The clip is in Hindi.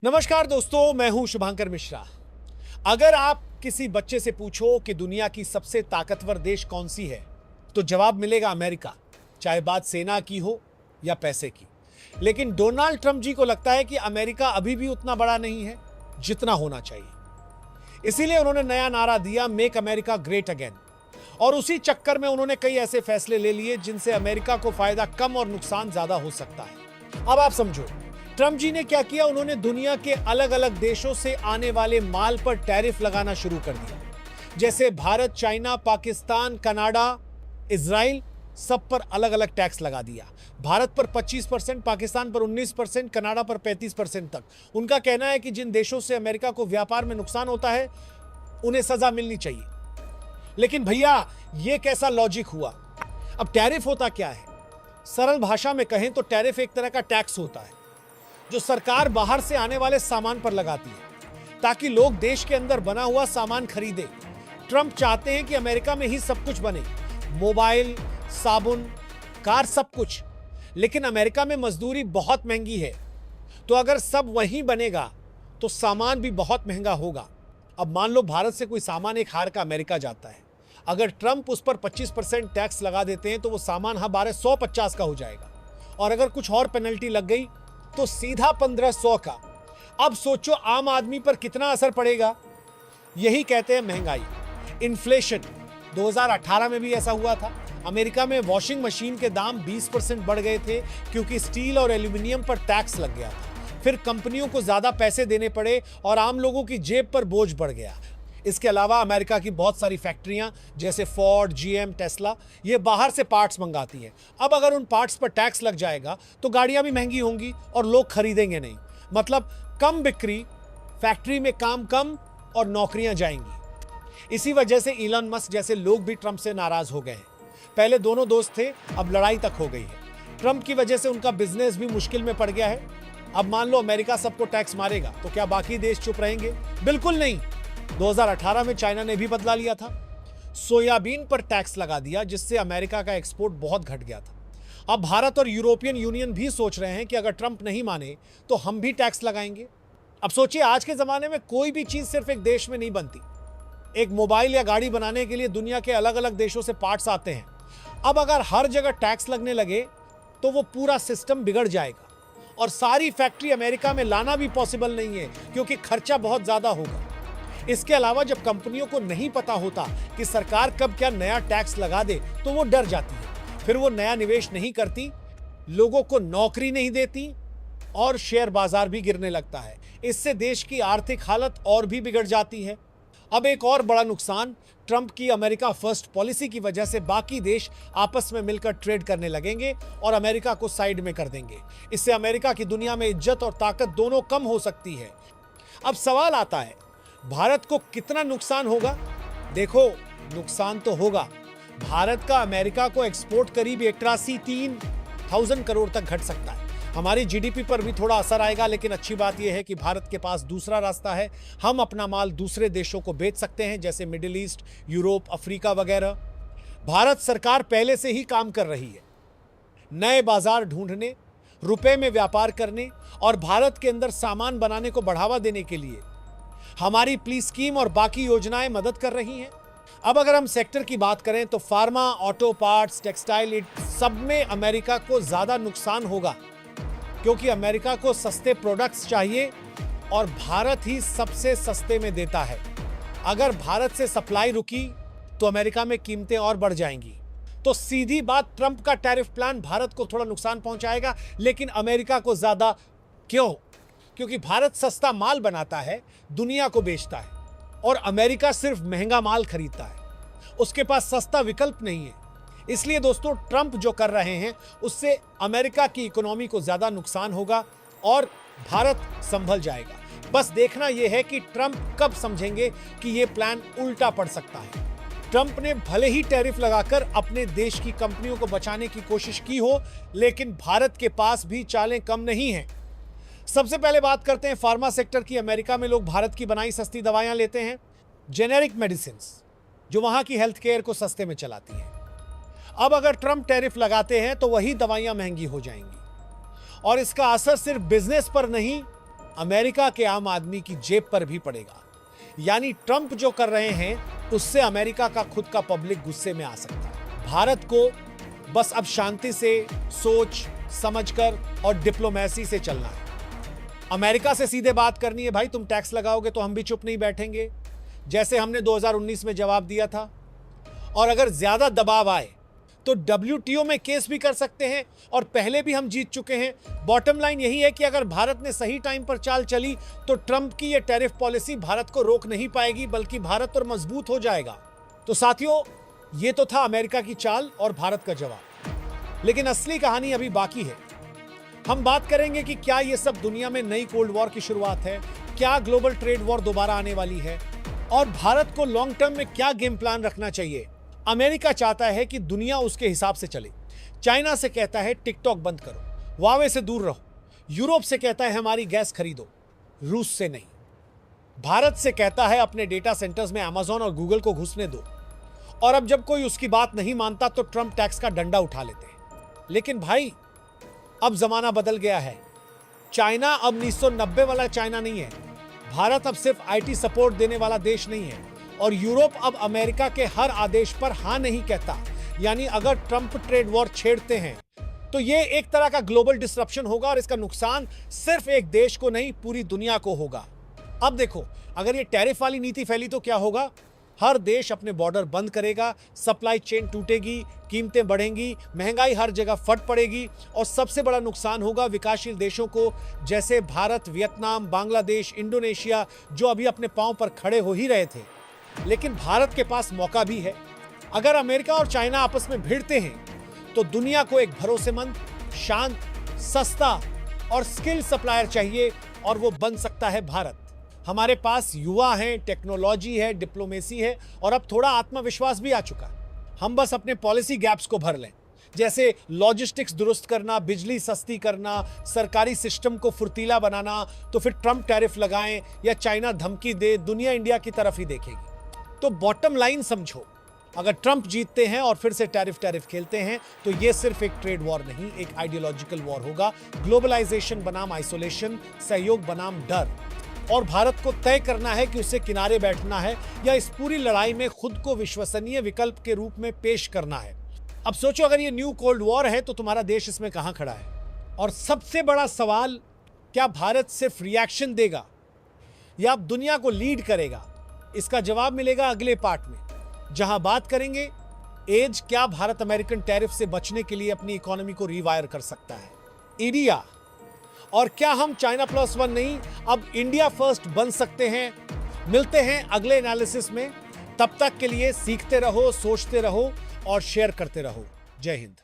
नमस्कार दोस्तों, मैं हूं शुभांकर मिश्रा। अगर आप किसी बच्चे से पूछो कि दुनिया की सबसे ताकतवर देश कौन सी है, तो जवाब मिलेगा अमेरिका, चाहे बात सेना की हो या पैसे की। लेकिन डोनाल्ड ट्रंप जी को लगता है कि अमेरिका अभी भी उतना बड़ा नहीं है जितना होना चाहिए। इसीलिए उन्होंने नया नारा दिया, मेक अमेरिका ग्रेट अगेन। और उसी चक्कर में उन्होंने कई ऐसे फैसले ले लिए जिनसे अमेरिका को फायदा कम और नुकसान ज्यादा हो सकता है। अब आप समझो ट्रंप जी ने क्या किया। उन्होंने दुनिया के अलग अलग देशों से आने वाले माल पर टैरिफ लगाना शुरू कर दिया। जैसे Bharat, China, Pakistan, Canada, Israel, सब पर अलग अलग टैक्स लगा दिया। भारत पर 25%, पाकिस्तान पर 19%, कनाडा पर 35% तक। उनका कहना है कि जिन देशों से अमेरिका को व्यापार में नुकसान होता है उन्हें सजा मिलनी चाहिए। लेकिन भैया, यह कैसा लॉजिक हुआ? अब टैरिफ होता क्या है? सरल भाषा में कहें तो टैरिफ एक तरह का टैक्स होता है जो सरकार बाहर से आने वाले सामान पर लगाती है ताकि लोग देश के अंदर बना हुआ सामान खरीदे। ट्रंप चाहते हैं कि अमेरिका में ही सब कुछ बने, मोबाइल, साबुन, कार, सब कुछ। लेकिन अमेरिका में मजदूरी बहुत महंगी है, तो अगर सब वहीं बनेगा तो सामान भी बहुत महंगा होगा। अब मान लो भारत से कोई सामान एक हार का अमेरिका जाता है, अगर ट्रंप उस पर 25% टैक्स लगा देते हैं तो वो सामान 1250 का हो जाएगा। और अगर कुछ और पेनल्टी लग गई तो सीधा 1500 का। अब सोचो आम आदमी पर कितना असर पड़ेगा। यही कहते हैं महंगाई, इन्फ्लेशन। 2018 में भी ऐसा हुआ था। अमेरिका में वॉशिंग मशीन के दाम 20% बढ़ गए थे क्योंकि स्टील और एल्यूमिनियम पर टैक्स लग गया था। फिर कंपनियों को ज्यादा पैसे देने पड़े और आम लोगों की जेब पर बोझ बढ़ गया। इसके अलावा अमेरिका की बहुत सारी फैक्ट्रियां जैसे फोर्ड, जीएम, टेस्ला, ये बाहर से पार्ट्स मंगाती हैं। अब अगर उन पार्ट्स पर टैक्स लग जाएगा तो गाड़ियां भी महंगी होंगी और लोग खरीदेंगे नहीं। मतलब कम बिक्री, फैक्ट्री में काम कम और नौकरियां जाएंगी। इसी वजह से इलॉन मस्क जैसे लोग भी ट्रंप से नाराज हो गए हैं। पहले दोनों दोस्त थे, अब लड़ाई तक हो गई है। ट्रंप की वजह से उनका बिजनेस भी मुश्किल में पड़ गया है। अब मान लो अमेरिका सबको टैक्स मारेगा तो क्या बाकी देश चुप रहेंगे? बिल्कुल नहीं। 2018 में चाइना ने भी बदला लिया था, सोयाबीन पर टैक्स लगा दिया जिससे अमेरिका का एक्सपोर्ट बहुत घट गया था। अब भारत और यूरोपियन यूनियन भी सोच रहे हैं कि अगर ट्रंप नहीं माने तो हम भी टैक्स लगाएंगे। अब सोचिए, आज के जमाने में कोई भी चीज सिर्फ एक देश में नहीं बनती। एक मोबाइल या गाड़ी बनाने के लिए दुनिया के अलग अलग देशों से पार्ट्स आते हैं। अब अगर हर जगह टैक्स लगने लगे तो वो पूरा सिस्टम बिगड़ जाएगा और सारी फैक्ट्री अमेरिका में लाना भी पॉसिबल नहीं है क्योंकि खर्चा बहुत ज्यादा होगा। इसके अलावा जब कंपनियों को नहीं पता होता कि सरकार कब क्या नया टैक्स लगा दे तो वो डर जाती है। फिर वो नया निवेश नहीं करती, लोगों को नौकरी नहीं देती और शेयर बाजार भी गिरने लगता है। इससे देश की आर्थिक हालत और भी बिगड़ जाती है। अब एक और बड़ा नुकसान, ट्रंप की अमेरिका फर्स्ट पॉलिसी की वजह से बाकी देश आपस में मिलकर ट्रेड करने लगेंगे और अमेरिका को साइड में कर देंगे। इससे अमेरिका की दुनिया में इज्जत और ताकत दोनों कम हो सकती है। अब सवाल आता है, भारत को कितना नुकसान होगा? देखो, नुकसान तो होगा। भारत का अमेरिका को एक्सपोर्ट करीब 83,000 करोड़ तक घट सकता है। हमारी जीडीपी पर भी थोड़ा असर आएगा, लेकिन अच्छी बात यह है कि भारत के पास दूसरा रास्ता है। हम अपना माल दूसरे देशों को बेच सकते हैं, जैसे मिडिल ईस्ट, यूरोप, अफ्रीका वगैरह। भारत सरकार पहले से ही काम कर रही है नए बाजार ढूंढने, रुपए में व्यापार करने और भारत के अंदर सामान बनाने को बढ़ावा देने के लिए। हमारी प्लीज स्कीम और बाकी योजनाएं मदद कर रही हैं। अब अगर हम सेक्टर की बात करें तो फार्मा, ऑटो पार्ट्स, टेक्सटाइल, सब में अमेरिका को ज्यादा नुकसान होगा क्योंकि अमेरिका को सस्ते प्रोडक्ट्स चाहिए और भारत ही सबसे सस्ते में देता है। अगर भारत से सप्लाई रुकी तो अमेरिका में कीमतें और बढ़ जाएंगी। तो सीधी बात, ट्रंप का टैरिफ प्लान भारत को थोड़ा नुकसान पहुंचाएगा लेकिन अमेरिका को ज्यादा। क्यों? क्योंकि भारत सस्ता माल बनाता है, दुनिया को बेचता है और अमेरिका सिर्फ महंगा माल खरीदता है। उसके पास सस्ता विकल्प नहीं है। इसलिए दोस्तों, ट्रंप जो कर रहे हैं उससे अमेरिका की इकोनॉमी को ज्यादा नुकसान होगा और भारत संभल जाएगा। बस देखना यह है कि ट्रंप कब समझेंगे कि यह प्लान उल्टा पड़ सकता है। ट्रंप ने भले ही टैरिफ लगाकर अपने देश की कंपनियों को बचाने की कोशिश की हो, लेकिन भारत के पास भी चालें कम नहीं हैं। सबसे पहले बात करते हैं फार्मा सेक्टर की। अमेरिका में लोग भारत की बनाई सस्ती दवाइयां लेते हैं, जेनेरिक मेडिसिन, जो वहां की हेल्थ केयर को सस्ते में चलाती हैं। अब अगर ट्रंप टैरिफ लगाते हैं तो वही दवाइयां महंगी हो जाएंगी और इसका असर सिर्फ बिजनेस पर नहीं अमेरिका के आम आदमी की जेब पर भी पड़ेगा। यानी ट्रंप जो कर रहे हैं उससे अमेरिका का खुद का पब्लिक गुस्से में आ सकता है। भारत को बस अब शांति से सोच समझकर और डिप्लोमेसी से चलना है। अमेरिका से सीधे बात करनी है, भाई तुम टैक्स लगाओगे तो हम भी चुप नहीं बैठेंगे, जैसे हमने 2019 में जवाब दिया था। और अगर ज्यादा दबाव आए तो WTO में केस भी कर सकते हैं, और पहले भी हम जीत चुके हैं। बॉटम लाइन यही है कि अगर भारत ने सही टाइम पर चाल चली तो ट्रंप की यह टैरिफ पॉलिसी भारत को रोक नहीं पाएगी, बल्कि भारत और मजबूत हो जाएगा। तो साथियों, ये तो था अमेरिका की चाल और भारत का जवाब, लेकिन असली कहानी अभी बाकी है। हम बात करेंगे कि क्या यह सब दुनिया में नई कोल्ड वॉर की शुरुआत है, क्या ग्लोबल ट्रेड वॉर दोबारा आने वाली है, और भारत को लॉन्ग टर्म में क्या गेम प्लान रखना चाहिए। अमेरिका चाहता है कि दुनिया उसके हिसाब से चले, चाइना से कहता है टिकटॉक बंद करो, हुआवे से दूर रहो, यूरोप से कहता है हमारी गैस खरीदो, रूस से नहीं। भारत से कहता है अपने डेटा सेंटर्स में अमेज़न और गूगल को घुसने दो, और अब जब कोई उसकी बात नहीं मानता तो ट्रंप टैक्स का डंडा उठा लेते हैं। लेकिन भाई, अब जमाना बदल गया है। चाइना अब 1990 वाला चाइना नहीं है, भारत अब सिर्फ IT सपोर्ट देने वाला देश नहीं है, और यूरोप अब अमेरिका के हर आदेश पर हां नहीं कहता। यानी अगर ट्रंप ट्रेड वॉर छेड़ते हैं तो ये एक तरह का ग्लोबल डिसरप्शन होगा, और इसका नुकसान सिर्फ एक देश को नहीं पूरी दुनिया को होगा। अब देखो, अगर ये टैरिफ वाली नीति फैली तो क्या होगा? हर देश अपने बॉर्डर बंद करेगा, सप्लाई चेन टूटेगी, कीमतें बढ़ेंगी, महंगाई हर जगह फट पड़ेगी, और सबसे बड़ा नुकसान होगा विकासशील देशों को, जैसे भारत, वियतनाम, बांग्लादेश, इंडोनेशिया, जो अभी अपने पांव पर खड़े हो ही रहे थे। लेकिन भारत के पास मौका भी है। अगर अमेरिका और चाइना आपस में भिड़ते हैं तो दुनिया को एक भरोसेमंद, शांत, सस्ता और स्किल सप्लायर चाहिए, और वो बन सकता है भारत। हमारे पास युवा हैं, टेक्नोलॉजी है, डिप्लोमेसी है, और अब थोड़ा आत्मविश्वास भी आ चुका है। हम बस अपने पॉलिसी गैप्स को भर लें, जैसे लॉजिस्टिक्स दुरुस्त करना, बिजली सस्ती करना, सरकारी सिस्टम को फुर्तीला बनाना। तो फिर ट्रंप टैरिफ लगाएं या चाइना धमकी दे, दुनिया इंडिया की तरफ ही देखेगी। तो बॉटम लाइन समझो, अगर ट्रंप जीतते हैं और फिर से टैरिफ खेलते हैं तो ये सिर्फ एक ट्रेड वॉर नहीं, एक आइडियोलॉजिकल वॉर होगा। ग्लोबलाइजेशन बनाम आइसोलेशन, सहयोग बनाम डर। और भारत को तय करना है कि उसे किनारे बैठना है या इस पूरी लड़ाई में खुद को विश्वसनीय विकल्प के रूप में पेश करना है। अब सोचो, अगर ये न्यू कोल्ड वॉर है तो तुम्हारा देश इसमें कहां खड़ा है? और सबसे बड़ा सवाल, क्या भारत सिर्फ रिएक्शन देगा या अब दुनिया को लीड करेगा? इसका जवाब मिलेगा अगले पार्ट में, जहां बात करेंगे एज क्या भारत अमेरिकन टैरिफ से बचने के लिए अपनी इकोनॉमी को रिवायर कर सकता है, इंडिया, और क्या हम चाइना +1 नहीं, अब इंडिया फर्स्ट बन सकते हैं। मिलते हैं अगले एनालिसिस में, तब तक के लिए सीखते रहो, सोचते रहो और शेयर करते रहो। जय हिंद।